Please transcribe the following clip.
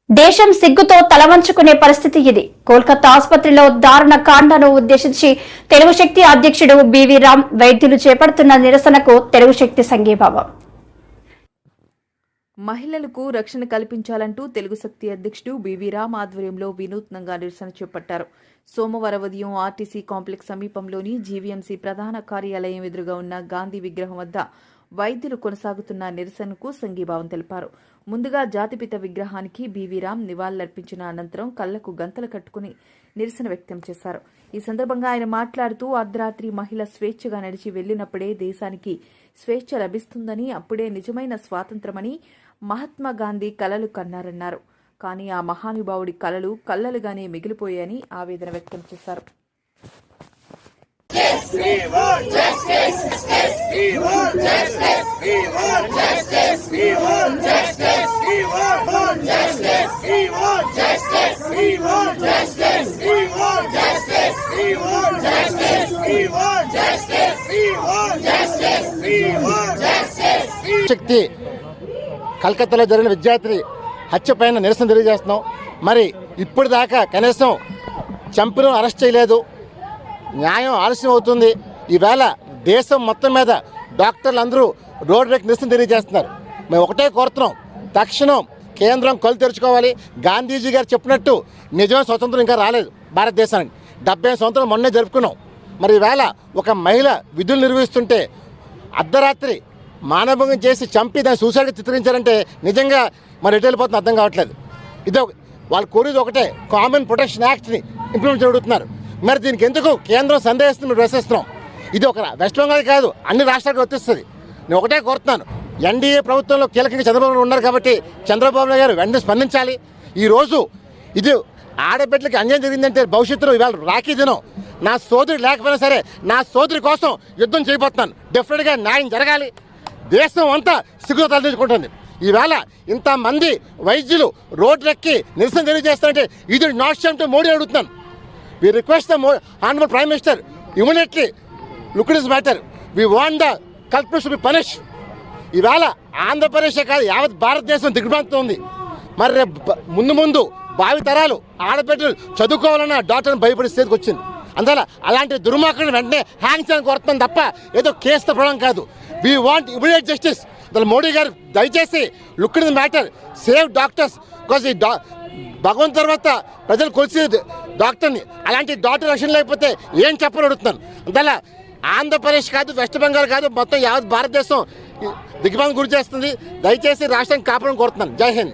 దేశం సిగ్గుతో తలవంచుకునే పరిస్థితి ఇది. కోల్కతా ఆసుపత్రిలో దారుణ కాండను ఉద్దేశించి తెలుగు శక్తి అధ్యక్షుడు బివి రామ్ వైద్యులు చేపడుతున్న నిరసనకు తెలుగు శక్తి సంఘీభావం. మహిళలకు రక్షణ కల్పించాలంటూ తెలుగు శక్తి అధ్యక్షుడు బివి రామ్ ఆధ్వర్యంలో వినూత్నంగా నిరసన చేపట్టారు. సోమవారం ఉదయం ఆర్టీసీ కాంప్లెక్స్ సమీపంలోని జీవీఎంసీ ప్రధాన కార్యాలయం ఎదురుగా ఉన్న గాంధీ విగ్రహం వద్ద వైద్యులు కొనసాగుతున్న నిరసనకు సంఘీభావం తెలిపారు. ముందుగా జాతిపిత విగ్రహానికి బివి రామ్ నివాళులర్పించిన అనంతరం కళ్లకు గంతలు కట్టుకుని నిరసన వ్యక్తం చేశారు. ఈ సందర్భంగా ఆయన మాట్లాడుతూ అర్ధరాత్రి మహిళ స్వేచ్ఛగా నడిచి వెళ్లినప్పుడే దేశానికి స్వేచ్ఛ లభిస్తుందని, అప్పుడే నిజమైన స్వాతంత్రమని మహాత్మా గాంధీ కలలు కన్నారన్నారు. కానీ ఆ మహానుభావుడి కలలు కల్లలుగానే మిగిలిపోయాయని ఆవేదన వ్యక్తం చేశారు. శక్తి కలకత్తాలో జరిగిన విద్యార్థి హత్య పైన నిరసన తెలియజేస్తున్నాం. మరి ఇప్పుడు దాకా కనీసం చంపిన అరెస్ట్ చేయలేదు. న్యాయం ఆలస్యం అవుతుంది. ఈవేళ దేశం మొత్తం మీద డాక్టర్లు అందరూ రోడ్ రేక్ నిరసన తెలియజేస్తున్నారు. మేము ఒకటే కోరుతున్నాం, తక్షణం కేంద్రం కళ్ళు తెరుచుకోవాలి. గాంధీజీ గారు చెప్పినట్టు నిజమైన స్వతంత్రం ఇంకా రాలేదు భారతదేశానికి. 70 సంవత్సరాలు మొన్నే జరుపుకున్నాం. మరి ఈవేళ ఒక మహిళ విధులు నిర్వహిస్తుంటే అర్ధరాత్రి మానభంగం చేసి చంపి దాన్ని సూసైడ్గా చిత్రించారంటే నిజంగా మరి ఎటు వెళ్ళిపోతుంది అర్థం కావట్లేదు. ఇదో వాళ్ళు కోరేది ఒకటే, కామన్ ప్రొటెక్షన్ యాక్ట్ని ఇంప్లిమెంట్ జరుగుతున్నారు. మరి దీనికి ఎందుకు కేంద్రం సందేహిస్తుంది మేము ప్రశ్నిస్తున్నాం. ఇది ఒక వెస్ట్ బెంగాల్ కాదు, అన్ని రాష్ట్రాలకు వర్తిస్తుంది. నేను ఒకటే కోరుతున్నాను, ఎన్డీఏ ప్రభుత్వంలో కీలకంగా చంద్రబాబు ఉన్నారు కాబట్టి చంద్రబాబు నాయుడు గారు వెంటనే స్పందించాలి. ఈరోజు ఇది ఆడబిడ్డలకి అన్యాయం జరిగిందంటే భవిష్యత్తులో ఇవాళ రాఖీ దినం. నా సోదరి లేకపోయినా సరే నా సోదరి కోసం యుద్ధం చేయబోతున్నాను. డెఫినెట్గా న్యాయం జరగాలి. దేశం అంతా సిగ్గుతో తలదించుకుంటుంది. ఈవేళ ఇంతమంది వైద్యులు రోడ్లెక్కి నిరసన తెలియజేస్తారంటే ఇది నాట్ షేమ్ టు మోడీ అడుగుతున్నాను. We request the Honorable Prime Minister immediately look at this matter. We want the culprits to be punished. ఈవేళ ఆంధ్రప్రదేశ్ కాదు యావత్ భారతదేశం దిగ్భ్రాంతితో ఉంది. మరి ముందు భావి తరాలు ఆడబిడ్డలు చదువుకోవాలన్న డాక్టర్ని భయపడే స్థితికి వచ్చింది. అందువల్ల అలాంటి దుర్మార్గులను వెంటనే హ్యాంగ్ చేయడానికి కోరుతున్నాం తప్ప ఏదో కేసుతో ప్రాబ్లం కాదు. We want immediate justice. అసలు మోడీ గారు దయచేసి look in the matter, save doctors. Because ఈ భగవంతు తర్వాత ప్రజలు కొలిసి డాక్టర్ని, అలాంటి డాక్టర్ రక్షణ లేకపోతే ఏం చెప్పని అడుగుతున్నాను. అందువల్ల ఆంధ్రప్రదేశ్ కాదు, వెస్ట్ బెంగాల్ కాదు, మొత్తం యావత్ భారతదేశం దిగ్భ్రాంతికి గురి చేస్తుంది. దయచేసి రాష్ట్రాన్ని కాపాడని కోరుతున్నాను. జై హింద్.